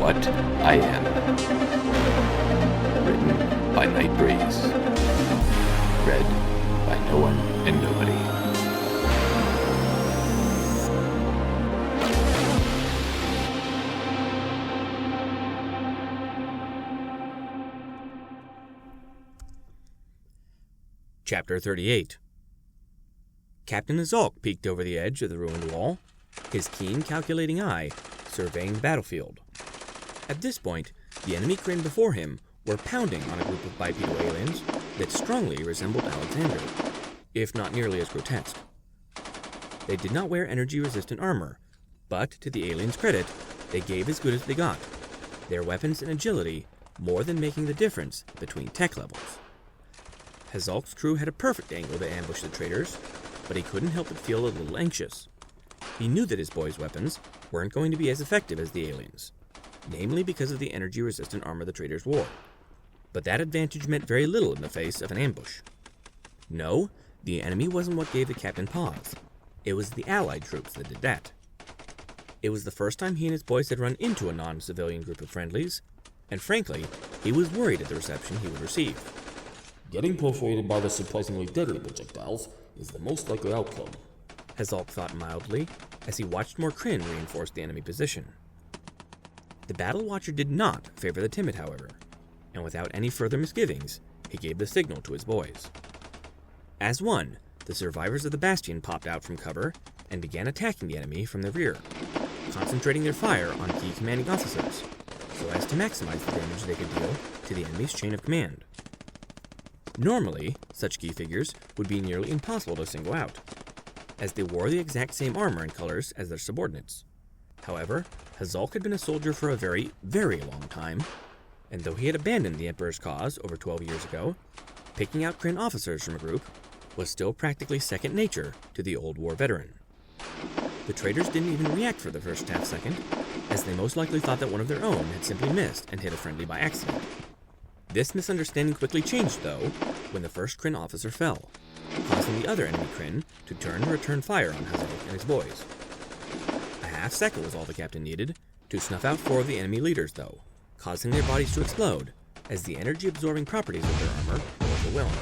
What I Am. Written by Night Breeze. Read by No One and Nobody. Chapter 38. Captain Azalk peeked over the edge of the ruined wall, his keen, calculating eye surveying the battlefield. At this point, the enemy crane before him were pounding on a group of bipedal aliens that strongly resembled Alexander, if not nearly as grotesque. They did not wear energy-resistant armor, but, to the aliens' credit, they gave as good as they got, their weapons and agility more than making the difference between tech levels. Hazalk's crew had a perfect angle to ambush the traitors, but he couldn't help but feel a little anxious. He knew that his boys' weapons weren't going to be as effective as the aliens, namely because of the energy-resistant armor the traitors wore. But that advantage meant very little in the face of an ambush. No, the enemy wasn't what gave the captain pause. It was the allied troops that did that. It was the first time he and his boys had run into a non-civilian group of friendlies, and frankly, he was worried at the reception he would receive. Getting perforated by the surprisingly deadly projectiles is the most likely outcome, Hazalk thought mildly, as he watched more Kryn reinforce the enemy position. The Battle Watcher did not favor the timid, however, and without any further misgivings, he gave the signal to his boys. As one, the survivors of the Bastion popped out from cover and began attacking the enemy from the rear, concentrating their fire on key commanding officers, so as to maximize the damage they could deal to the enemy's chain of command. Normally, such key figures would be nearly impossible to single out, as they wore the exact same armor and colors as their subordinates. However, Hazalk had been a soldier for a very, very long time, and though he had abandoned the Emperor's cause over 12 years ago, picking out Kryn officers from a group was still practically second nature to the old war veteran. The traitors didn't even react for the first half second, as they most likely thought that one of their own had simply missed and hit a friendly by accident. This misunderstanding quickly changed, though, when the first Kryn officer fell, causing the other enemy Kryn to turn and return fire on Hazalk and his boys. A half second was all the captain needed to snuff out 4 of the enemy leaders, though, causing their bodies to explode as the energy-absorbing properties of their armor were overwhelmed,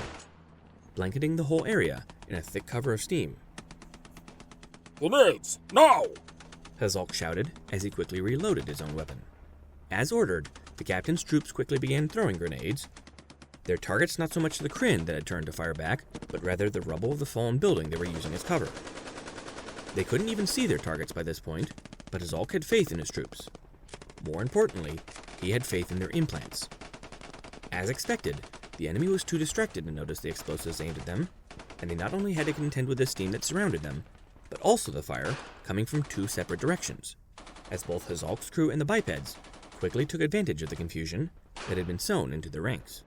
blanketing the whole area in a thick cover of steam. "Grenades, now!" Hazalk shouted as he quickly reloaded his own weapon. As ordered, the captain's troops quickly began throwing grenades, their targets not so much the Kryn that had turned to fire back, but rather the rubble of the fallen building they were using as cover. They couldn't even see their targets by this point, but Hazalk had faith in his troops. More importantly, he had faith in their implants. As expected, the enemy was too distracted to notice the explosives aimed at them, and they not only had to contend with the steam that surrounded them, but also the fire coming from 2 separate directions, as both Hazalk's crew and the bipeds quickly took advantage of the confusion that had been sown into their ranks.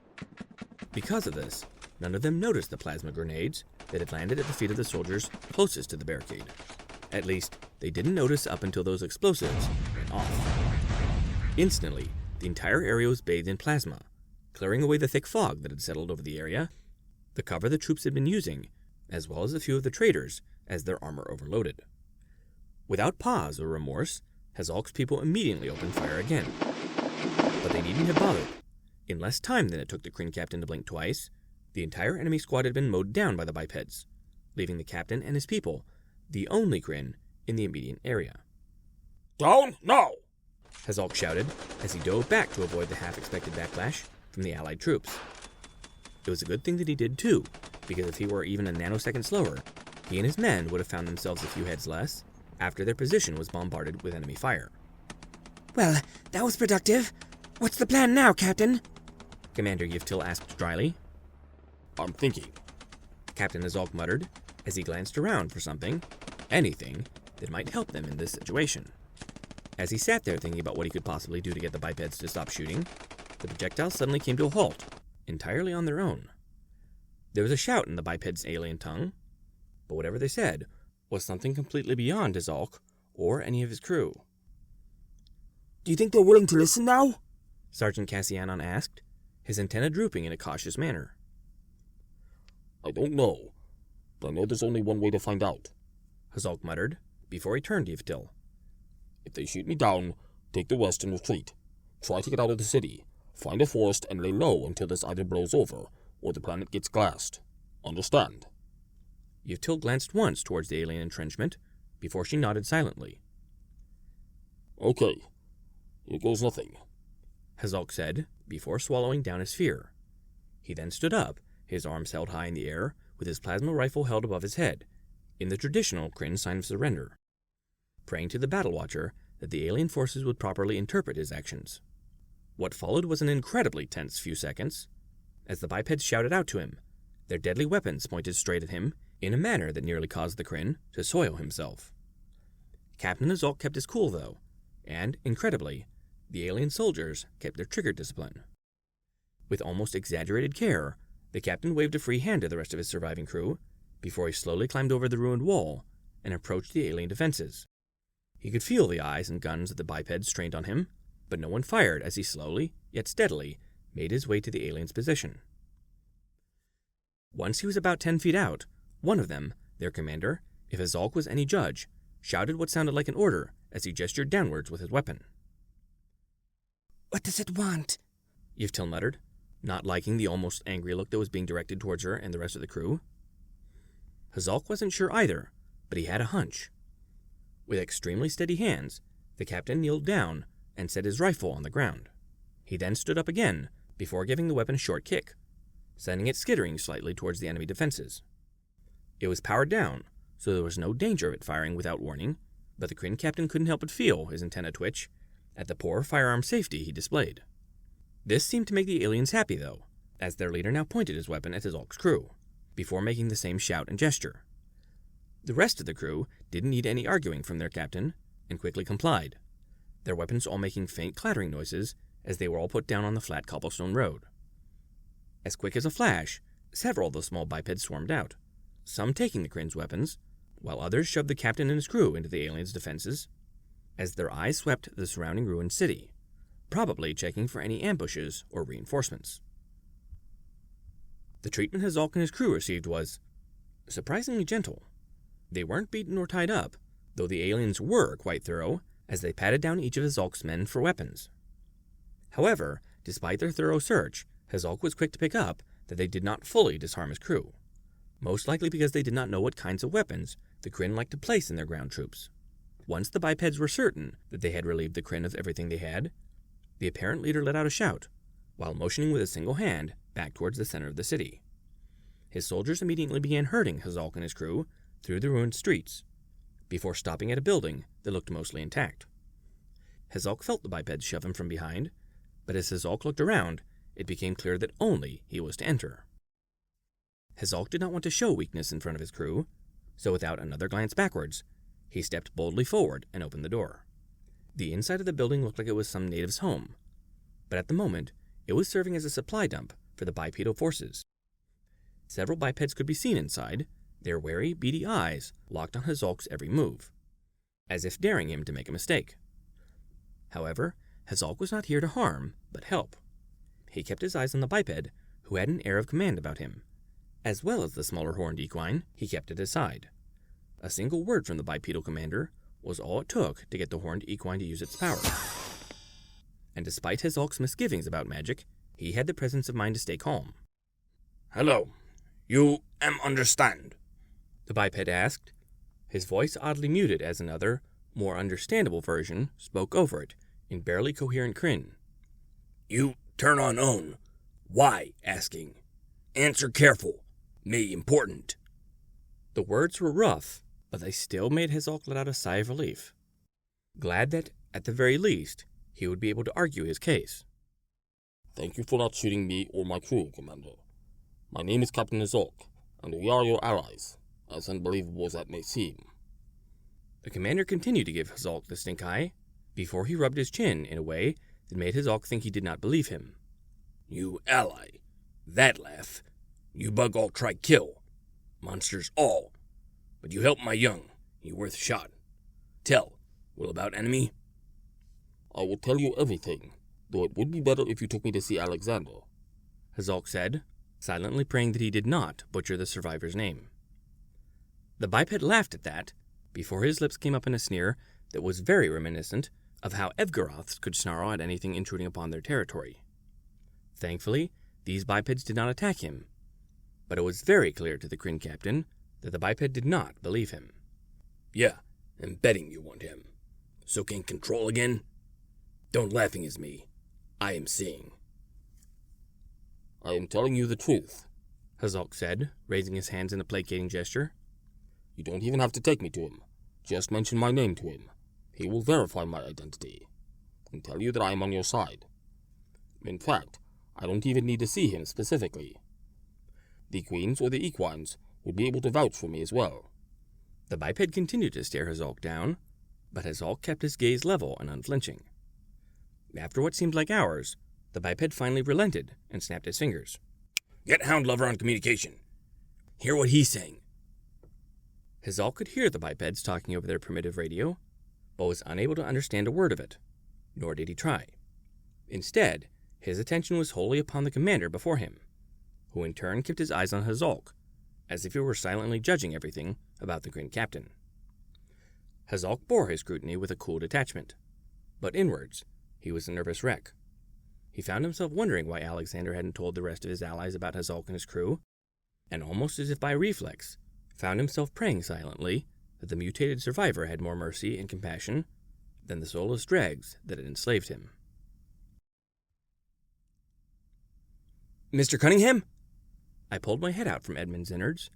Because of this, none of them noticed the plasma grenades that had landed at the feet of the soldiers closest to the barricade. At least, they didn't notice up until those explosives went off. Instantly, the entire area was bathed in plasma, clearing away the thick fog that had settled over the area, the cover the troops had been using, as well as a few of the traitors as their armor overloaded. Without pause or remorse, Hazalk's people immediately opened fire again. But they needn't have bothered. In less time than it took the Kryn captain to blink twice, the entire enemy squad had been mowed down by the bipeds, leaving the captain and his people the only Kryn in the immediate area. "Down, now!" Hazalk shouted as he dove back to avoid the half-expected backlash from the allied troops. It was a good thing that he did too, because if he were even a nanosecond slower, he and his men would have found themselves a few heads less after their position was bombarded with enemy fire. "Well, that was productive. What's the plan now, Captain?" Commander Yivtil asked dryly. "I'm thinking," Captain Hazalk muttered as he glanced around for something, anything, that might help them in this situation. As he sat there thinking about what he could possibly do to get the bipeds to stop shooting, the projectiles suddenly came to a halt, entirely on their own. There was a shout in the biped's alien tongue, but whatever they said was something completely beyond Hazalk or any of his crew. "Do you think they're willing to listen now?" Sergeant Cassianon asked, his antenna drooping in a cautious manner. "I don't know, but I know there's only one way to find out," Hazalk muttered, before he turned to Yivtil. "If they shoot me down, take the west and retreat. Try to get out of the city. Find a forest and lay low until this either blows over or the planet gets glassed. Understand? Yevtil glanced once towards the alien entrenchment before she nodded silently. Okay. Here goes nothing, Hazalk said, before swallowing down his fear. He then stood up, his arms held high in the air, with his plasma rifle held above his head, in the traditional Kryn sign of surrender, praying to the Battle Watcher that the alien forces would properly interpret his actions. What followed was an incredibly tense few seconds, as the bipeds shouted out to him, their deadly weapons pointed straight at him in a manner that nearly caused the Kryn to soil himself. Captain Hazalk kept his cool, though, and, incredibly, the alien soldiers kept their trigger discipline. With almost exaggerated care, the captain waved a free hand to the rest of his surviving crew before he slowly climbed over the ruined wall and approached the alien defenses. He could feel the eyes and guns of the bipeds trained on him, but no one fired as he slowly, yet steadily, made his way to the alien's position. Once he was about 10 feet out, one of them, their commander, if Hazalk was any judge, shouted what sounded like an order as he gestured downwards with his weapon. What does it want? Yevtil muttered, not liking the almost angry look that was being directed towards her and the rest of the crew. Hazalk wasn't sure either, but he had a hunch. With extremely steady hands, the captain kneeled down and set his rifle on the ground. He then stood up again before giving the weapon a short kick, sending it skittering slightly towards the enemy defenses. It was powered down, so there was no danger of it firing without warning, but the Kryn captain couldn't help but feel his antenna twitch at the poor firearm safety he displayed. This seemed to make the aliens happy, though, as their leader now pointed his weapon at Hazalk's crew, before making the same shout and gesture. The rest of the crew didn't need any arguing from their captain, and quickly complied, their weapons all making faint clattering noises as they were all put down on the flat cobblestone road. As quick as a flash, several of the small bipeds swarmed out, some taking the Kryn's weapons, while others shoved the captain and his crew into the aliens' defenses, as their eyes swept the surrounding ruined city, probably checking for any ambushes or reinforcements. The treatment Hazalk and his crew received was surprisingly gentle. They weren't beaten or tied up, though the aliens were quite thorough as they patted down each of Hazalk's men for weapons. However, despite their thorough search, Hazalk was quick to pick up that they did not fully disarm his crew, most likely because they did not know what kinds of weapons the Kryn liked to place in their ground troops. Once the bipeds were certain that they had relieved the Kryn of everything they had, the apparent leader let out a shout, while motioning with a single hand back towards the center of the city. His soldiers immediately began herding Hazalk and his crew through the ruined streets, before stopping at a building that looked mostly intact. Hazalk felt the bipeds shove him from behind, but as Hazalk looked around, it became clear that only he was to enter. Hazalk did not want to show weakness in front of his crew, so without another glance backwards, he stepped boldly forward and opened the door. The inside of the building looked like it was some native's home, but at the moment, it was serving as a supply dump for the bipedal forces. Several bipeds could be seen inside, their wary, beady eyes locked on Hazalk's every move, as if daring him to make a mistake. However, Hazalk was not here to harm, but help. He kept his eyes on the biped, who had an air of command about him. As well as the smaller horned equine, he kept at his side. A single word from the bipedal commander was all it took to get the horned equine to use its power. And despite Hazalk's misgivings about magic, he had the presence of mind to stay calm. Hello. You understand? The biped asked, his voice oddly muted as another, more understandable version spoke over it in barely coherent Kryn. You turn on own. Why asking? Answer careful. Me important. The words were rough, but they still made Hazalk let out a sigh of relief, glad that, at the very least, he would be able to argue his case. Thank you for not shooting me or my crew, Commander. My name is Captain Hazalk, and we are your allies, as unbelievable as that may seem. The commander continued to give Hazalk the stink eye, before he rubbed his chin in a way that made Hazalk think he did not believe him. You ally. That laugh. You bug all try kill. Monsters all. But you help my young. You worth a shot. Tell. Will about enemy? I will tell you everything, though it would be better if you took me to see Alexander, Hazalk said, silently praying that he did not butcher the survivor's name. The biped laughed at that, before his lips came up in a sneer that was very reminiscent of how Evgaroths could snarl at anything intruding upon their territory. Thankfully, these bipeds did not attack him, but it was very clear to the Kryn captain that the biped did not believe him. Yeah, I'm betting you want him. So can control again? Don't laughing as me. I am seeing. I am telling you the truth, Hazalk said, raising his hands in a placating gesture. You don't even have to take me to him. Just mention my name to him. He will verify my identity and tell you that I am on your side. In fact, I don't even need to see him specifically. The queens or the equines would be able to vouch for me as well. The biped continued to stare Hazalk down, but Hazalk kept his gaze level and unflinching. After what seemed like hours, the biped finally relented and snapped his fingers. Get Hound Lover on communication. Hear what he's saying. Hazalk could hear the bipeds talking over their primitive radio, but was unable to understand a word of it, nor did he try. Instead, his attention was wholly upon the commander before him, who in turn kept his eyes on Hazalk, as if he were silently judging everything about the Kryn captain. Hazalk bore his scrutiny with a cool detachment, but inwards, he was a nervous wreck. He found himself wondering why Alexander hadn't told the rest of his allies about Hazalk and his crew, and almost as if by reflex, found himself praying silently that the mutated survivor had more mercy and compassion than the soulless dregs that had enslaved him. "Mr. Cunningham?" I pulled my head out from Edmund's innards,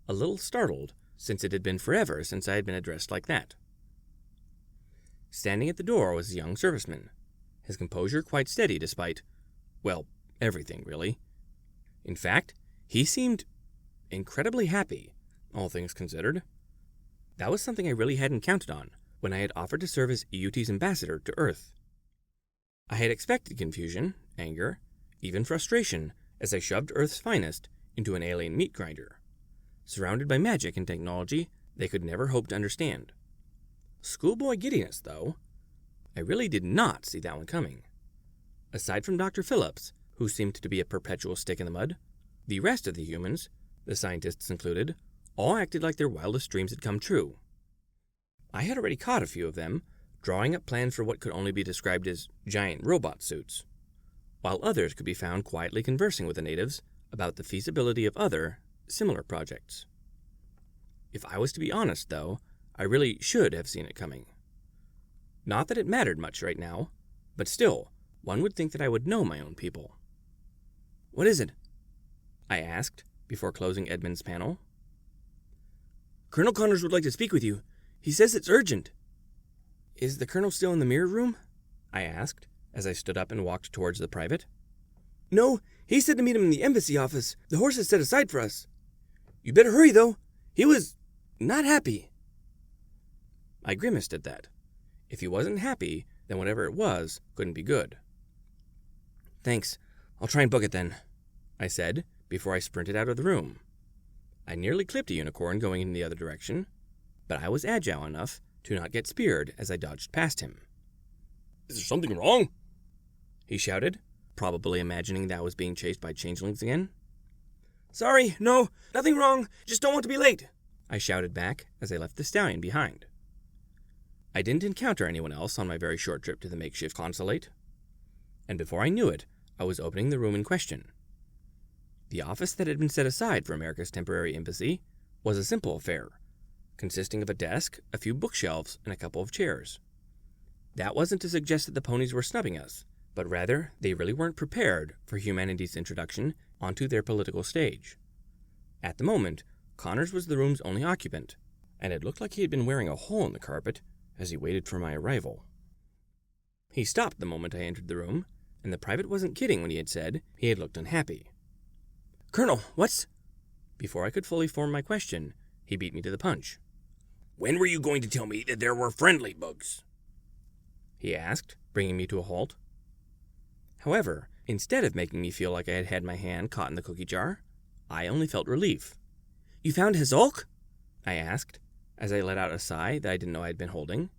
a little startled, since it had been forever since I had been addressed like that. Standing at the door was a young serviceman, his composure quite steady despite, well, everything really. In fact, he seemed incredibly happy, all things considered. That was something I really hadn't counted on when I had offered to serve as EUT's ambassador to Earth. I had expected confusion, anger, even frustration as I shoved Earth's finest into an alien meat grinder, surrounded by magic and technology they could never hope to understand. Schoolboy giddiness, though. I really did not see that one coming. Aside from Dr. Phillips, who seemed to be a perpetual stick in the mud, the rest of the humans, the scientists included, all acted like their wildest dreams had come true. I had already caught a few of them, drawing up plans for what could only be described as giant robot suits, while others could be found quietly conversing with the natives about the feasibility of other, similar projects. If I was to be honest, though, I really should have seen it coming. Not that it mattered much right now, but still, one would think that I would know my own people. "What is it?" I asked, before closing Edmund's panel. "Colonel Connors would like to speak with you. He says it's urgent." "Is the colonel still in the mirror room?" I asked, as I stood up and walked towards the private. "No, he said to meet him in the embassy office. The horse is set aside for us. You better hurry, though. He was not happy." I grimaced at that. If he wasn't happy, then whatever it was couldn't be good. "Thanks. I'll try and book it then," I said, before I sprinted out of the room. I nearly clipped a unicorn going in the other direction, but I was agile enough to not get speared as I dodged past him. Is there something wrong? He shouted, probably imagining that I was being chased by changelings again. "Sorry, no, nothing wrong. Just don't want to be late," I shouted back as I left the stallion behind. I didn't encounter anyone else on my very short trip to the makeshift consulate, and before I knew it, I was opening the room in question. The office that had been set aside for America's temporary embassy was a simple affair, consisting of a desk, a few bookshelves, and a couple of chairs. That wasn't to suggest that the ponies were snubbing us, but rather they really weren't prepared for humanity's introduction onto their political stage. At the moment, Connors was the room's only occupant, and it looked like he had been wearing a hole in the carpet as he waited for my arrival. He stopped the moment I entered the room, and the private wasn't kidding when he had said he had looked unhappy. "Colonel, what's—" Before I could fully form my question, he beat me to the punch. "When were you going to tell me that there were friendly bugs?" he asked, bringing me to a halt. However, instead of making me feel like I had had my hand caught in the cookie jar, I only felt relief. "You found Hazalk?" I asked, as I let out a sigh that I didn't know I had been holding.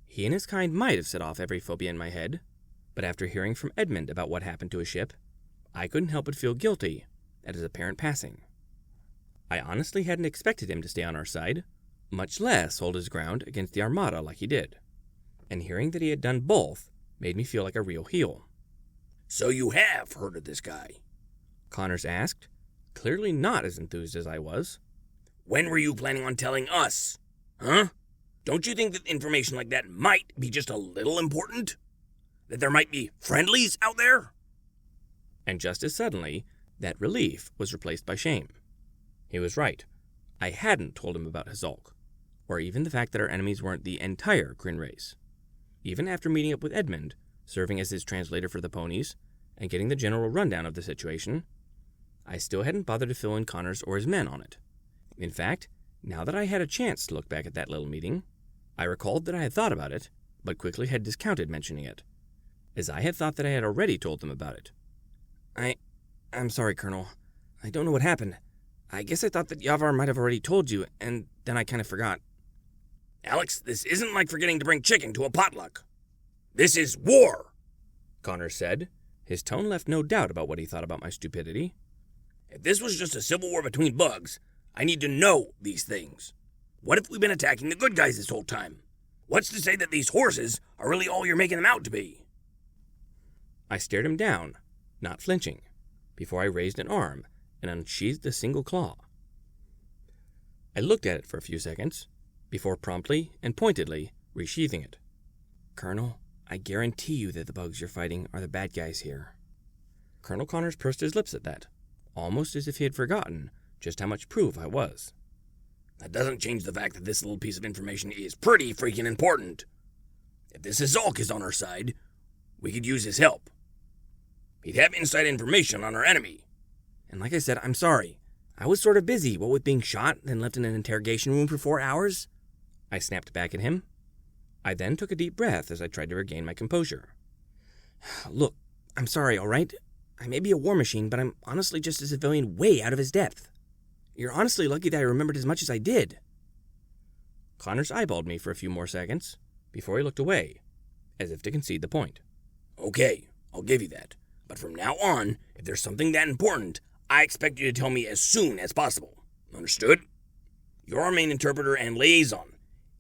He and his kind might have set off every phobia in my head, but after hearing from Edmund about what happened to his ship, I couldn't help but feel guilty at his apparent passing. I honestly hadn't expected him to stay on our side, much less hold his ground against the Armada like he did. and hearing that he had done both made me feel like a real heel. So you have heard of this guy? Connors asked, clearly not as enthused as I was. When were you planning on telling us? Huh? Don't you think that information like that might be just a little important? That there might be friendlies out there? And just as suddenly, that relief was replaced by shame. He was right. I hadn't told him about Hazalk, or even the fact that our enemies weren't the entire Kryn race. Even after meeting up with Edmund, serving as his translator for the ponies, and getting the general rundown of the situation, I still hadn't bothered to fill in Connors or his men on it. In fact, now that I had a chance to look back at that little meeting, I recalled that I had thought about it, but quickly had discounted mentioning it, as I had thought that I had already told them about it. I'm sorry, Colonel. I don't know what happened. I guess I thought that Yavar might have already told you, and then I kind of forgot. Alex, this isn't like forgetting to bring chicken to a potluck. This is war, Connors said. His tone left no doubt about what he thought about my stupidity. If this was just a civil war between bugs, I need to know these things. What if we've been attacking the good guys this whole time? What's to say that these horses are really all you're making them out to be? I stared him down, not flinching, before I raised an arm and unsheathed a single claw. I looked at it for a few seconds, before promptly and pointedly resheathing it. Colonel, I guarantee you that the bugs you're fighting are the bad guys here. Colonel Connors pursed his lips at that, almost as if he had forgotten just how much proof I was. That doesn't change the fact that this little piece of information is pretty freaking important. If this Hazalk is on our side, we could use his help. He'd have inside information on our enemy. And like I said, I'm sorry. I was sort of busy, what with being shot, then left in an interrogation room for 4 hours. I snapped back at him. I then took a deep breath as I tried to regain my composure. Look, I'm sorry, all right? I may be a war machine, but I'm honestly just a civilian way out of his depth. You're honestly lucky that I remembered as much as I did. Connors eyeballed me for a few more seconds before he looked away, as if to concede the point. Okay, I'll give you that. But from now on, if there's something that important, I expect you to tell me as soon as possible. Understood? You're our main interpreter and liaison,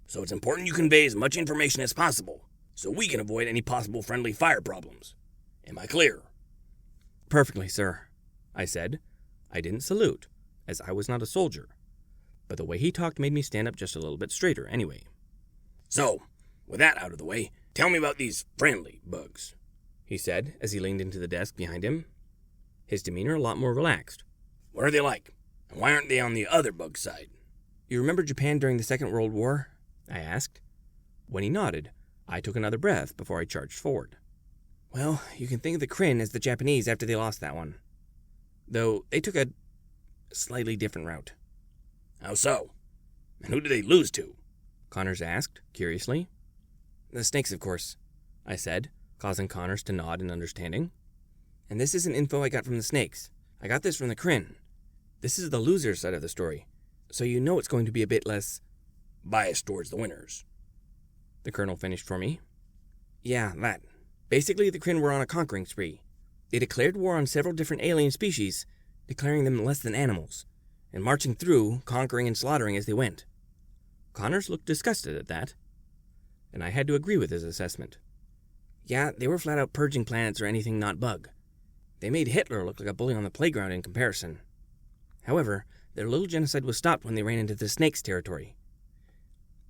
so it's important you convey as much information as possible, so we can avoid any possible friendly fire problems. Am I clear? Perfectly, sir, I said. I didn't salute, as I was not a soldier, but the way he talked made me stand up just a little bit straighter anyway. So, with that out of the way, tell me about these friendly bugs, he said as he leaned into the desk behind him, his demeanor a lot more relaxed. What are they like, and why aren't they on the other bug side? You remember Japan during the Second World War? I asked. When he nodded, I took another breath before I charged forward. Well, you can think of the Kryn as the Japanese after they lost that one. Though they took a slightly different route. How so? And who did they lose to? Connors asked, curiously. The snakes, of course, I said, causing Connors to nod in understanding. And this isn't info I got from the snakes. I got this from the Kryn. This is the loser side of the story, so you know it's going to be a bit less biased towards the winners. The colonel finished for me. Yeah, that. Basically, the Kryn were on a conquering spree. They declared war on several different alien species, declaring them less than animals, and marching through, conquering and slaughtering as they went. Connors looked disgusted at that, and I had to agree with his assessment. Yeah, they were flat out purging planets or anything not bug. They made Hitler look like a bully on the playground in comparison. However, their little genocide was stopped when they ran into the snakes' territory.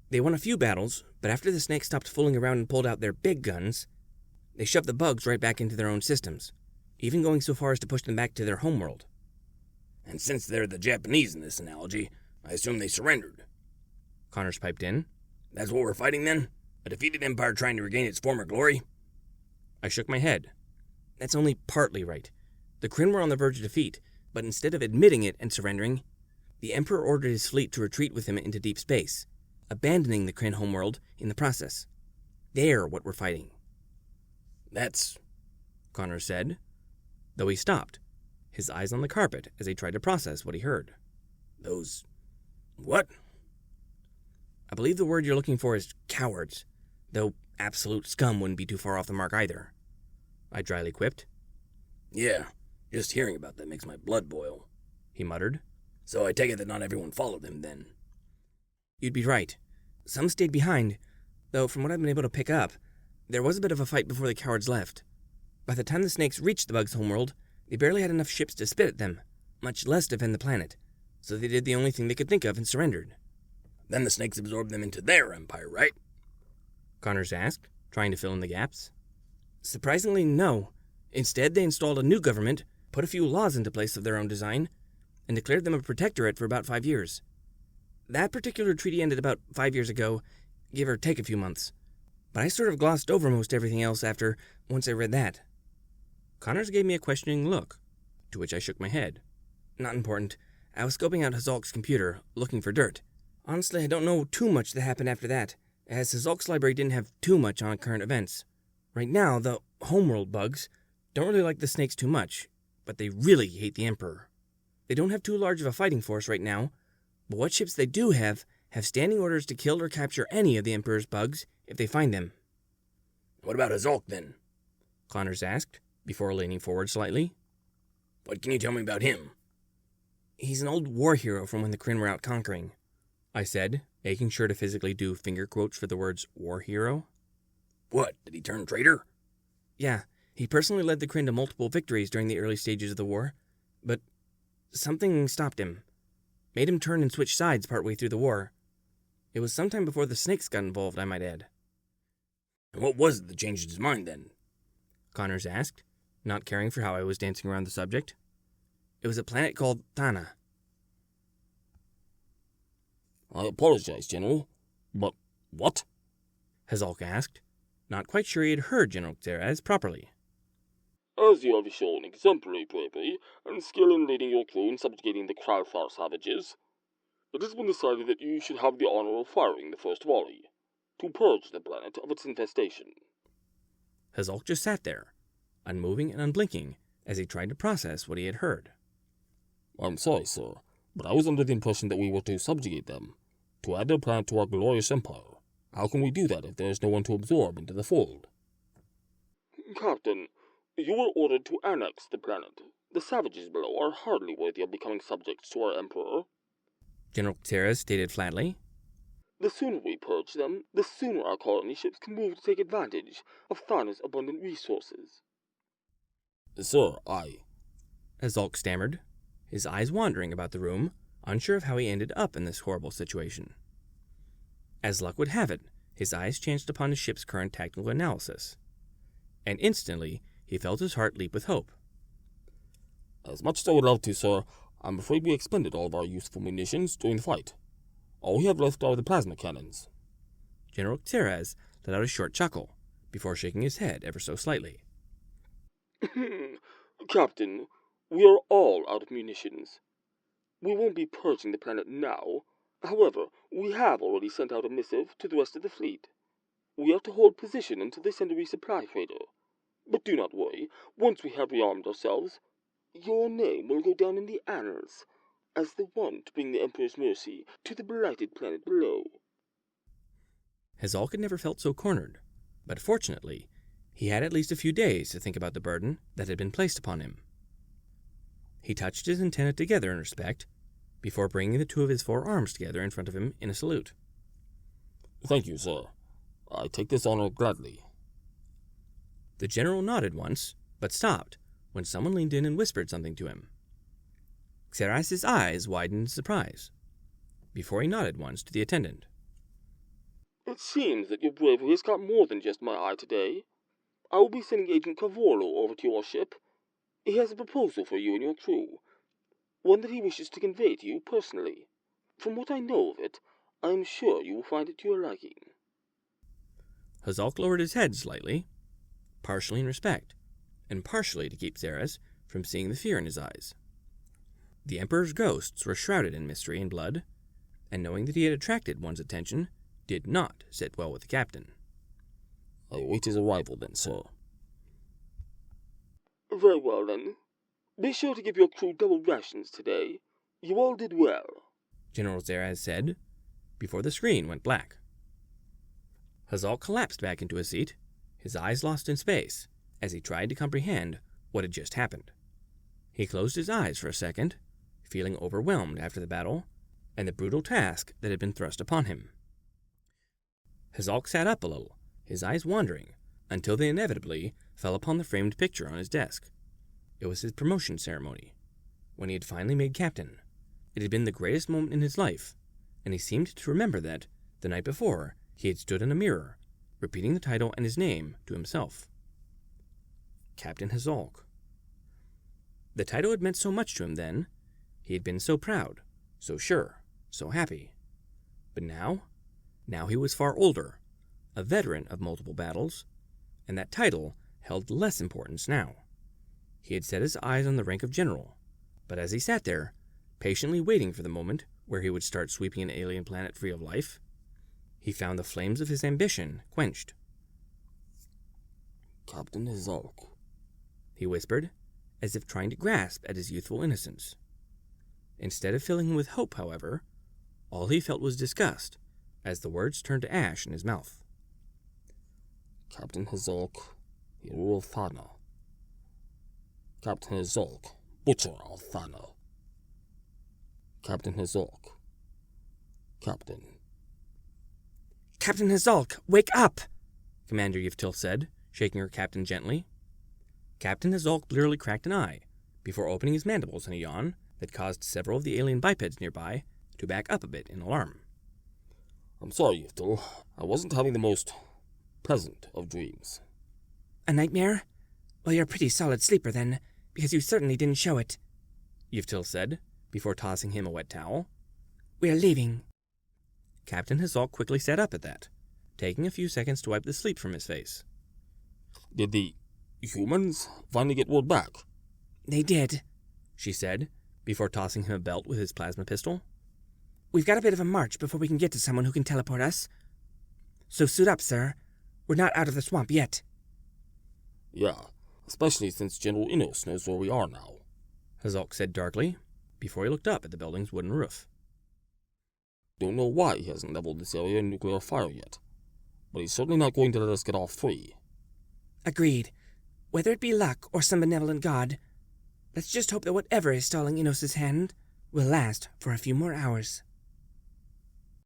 They won a few battles, but after the snakes stopped fooling around and pulled out their big guns, they shoved the bugs right back into their own systems, even going so far as to push them back to their homeworld. And since they're the Japanese in this analogy, I assume they surrendered. Connors piped in. That's what we're fighting then? A defeated empire trying to regain its former glory? I shook my head. That's only partly right. The Kryn were on the verge of defeat, but instead of admitting it and surrendering, the Emperor ordered his fleet to retreat with him into deep space, abandoning the Kryn homeworld in the process. They're what we're fighting. That's... Connors said, though he stopped, his eyes on the carpet as he tried to process what he heard. Those... what? I believe the word you're looking for is cowards, though absolute scum wouldn't be too far off the mark either. I dryly quipped. Yeah, just hearing about that makes my blood boil, he muttered. So I take it that not everyone followed him then. You'd be right. Some stayed behind, Though from what I've been able to pick up, there was a bit of a fight before the cowards left. By the time the snakes reached the bugs' homeworld, they barely had enough ships to spit at them, much less defend the planet, so they did the only thing they could think of and surrendered. Then the snakes absorbed them into their empire, right? Connors asked, trying to fill in the gaps. Surprisingly, no. Instead, they installed a new government, put a few laws into place of their own design, and declared them a protectorate for about 5 years. That particular treaty ended about 5 years ago, give or take a few months. But I sort of glossed over most everything else once I read that. Connors gave me a questioning look, to which I shook my head. Not important. I was scoping out Hazalk's computer, looking for dirt. Honestly, I don't know too much that happened after that, as Hazalk's library didn't have too much on current events. Right now, the homeworld bugs don't really like the snakes too much, but they really hate the Emperor. They don't have too large of a fighting force right now, but what ships they do have standing orders to kill or capture any of the Emperor's bugs if they find them. What about Hazalk, then? Connors asked, before leaning forward slightly. What can you tell me about him? He's an old war hero from when the Kryn were out conquering, I said, making sure to physically do finger quotes for the words war hero. What, did he turn traitor? Yeah, he personally led the Kryn to multiple victories during the early stages of the war, but something stopped him. Made him turn and switch sides partway through the war. It was sometime before the snakes got involved, I might add. And what was it that changed his mind, then? Connors asked, not caring for how I was dancing around the subject. It was a planet called Tana. I apologize, General, but what? Hazalk asked, not quite sure he had heard General Xeraz properly. As you have shown exemplary bravery and skill in leading your crew in subjugating the Kralfar savages, it has been decided that you should have the honor of firing the first volley, to purge the planet of its infestation. Hazalk just sat there, unmoving and unblinking, as he tried to process what he had heard. I'm sorry, sir, but I was under the impression that we were to subjugate them, to add their planet to our glorious empire. How can we do that if there is no one to absorb into the fold? Captain, you were ordered to annex the planet. The savages below are hardly worthy of becoming subjects to our emperor. General Xeraz stated flatly. The sooner we purge them, the sooner our colony ships can move to take advantage of Thana's abundant resources. Sir, Hazalk stammered, his eyes wandering about the room, unsure of how he ended up in this horrible situation. As luck would have it, his eyes chanced upon his ship's current tactical analysis, and instantly he felt his heart leap with hope. As much as I would love to, sir, I'm afraid we expended all of our useful munitions during the fight. All we have left are the plasma cannons. General Xeraz let out a short chuckle, before shaking his head ever so slightly. Captain, we are all out of munitions. We won't be purging the planet now. However, we have already sent out a missive to the rest of the fleet. We are to hold position until they send a resupply freighter. But do not worry, once we have rearmed ourselves, your name will go down in the annals as the one to bring the Emperor's mercy to the blighted planet below. Hazalk had never felt so cornered, but fortunately, he had at least a few days to think about the burden that had been placed upon him. He touched his antennae together in respect, before bringing the two of his 4 arms together in front of him in a salute. Thank you, sir. I take this honor gladly. The general nodded once, but stopped when someone leaned in and whispered something to him. Xeraz's eyes widened in surprise, before he nodded once to the attendant. It seems that your bravery has got more than just my eye today. I will be sending Agent Cavorlo over to your ship. He has a proposal for you and your crew, one that he wishes to convey to you personally. From what I know of it, I am sure you will find it to your liking. Hazalk lowered his head slightly, partially in respect, and partially to keep Xeraz from seeing the fear in his eyes. The Emperor's ghosts were shrouded in mystery and blood, and knowing that he had attracted one's attention did not sit well with the captain. I await his arrival then, sir. Very well, then. Be sure to give your crew double rations today. You all did well, General Xeraz said, before the screen went black. Hazalk collapsed back into a seat, his eyes lost in space, as he tried to comprehend what had just happened. He closed his eyes for a second, feeling overwhelmed after the battle and the brutal task that had been thrust upon him. Hazalk sat up a little, his eyes wandering, until they inevitably fell upon the framed picture on his desk. It was his promotion ceremony, when he had finally made captain. It had been the greatest moment in his life, and he seemed to remember that, the night before, he had stood in a mirror, repeating the title and his name to himself. Captain Hazalk. The title had meant so much to him then. He had been so proud, so sure, so happy. But now he was far older, a veteran of multiple battles, and that title held less importance now. He had set his eyes on the rank of general, but as he sat there, patiently waiting for the moment where he would start sweeping an alien planet free of life, he found the flames of his ambition quenched. Captain Hazalk, he whispered, as if trying to grasp at his youthful innocence. Instead of filling him with hope, however, all he felt was disgust, as the words turned to ash in his mouth. Captain Hazalk, Hero Thana. Captain Hazalk, Butcher Thana. Captain Hazalk. Captain. Captain Hazalk, wake up! Commander Yvtil said, shaking her captain gently. Captain Hazalk blearily cracked an eye, before opening his mandibles in a yawn that caused several of the alien bipeds nearby to back up a bit in alarm. I'm sorry, Yvtil. I wasn't having the most pleasant of dreams. A nightmare? Well, you're a pretty solid sleeper then, because you certainly didn't show it, Yvtil said, before tossing him a wet towel. We're leaving. Captain Hazalk quickly sat up at that, taking a few seconds to wipe the sleep from his face. Did the humans finally get word back? They did, she said, before tossing him a belt with his plasma pistol. We've got a bit of a march before we can get to someone who can teleport us. So suit up, sir. We're not out of the swamp yet. Yeah, especially since General Innos knows where we are now, Hazalk said darkly, before he looked up at the building's wooden roof. Don't know why he hasn't leveled this area in nuclear fire yet, but he's certainly not going to let us get off free. Agreed. Whether it be luck or some benevolent god, let's just hope that whatever is stalling Innos' hand will last for a few more hours.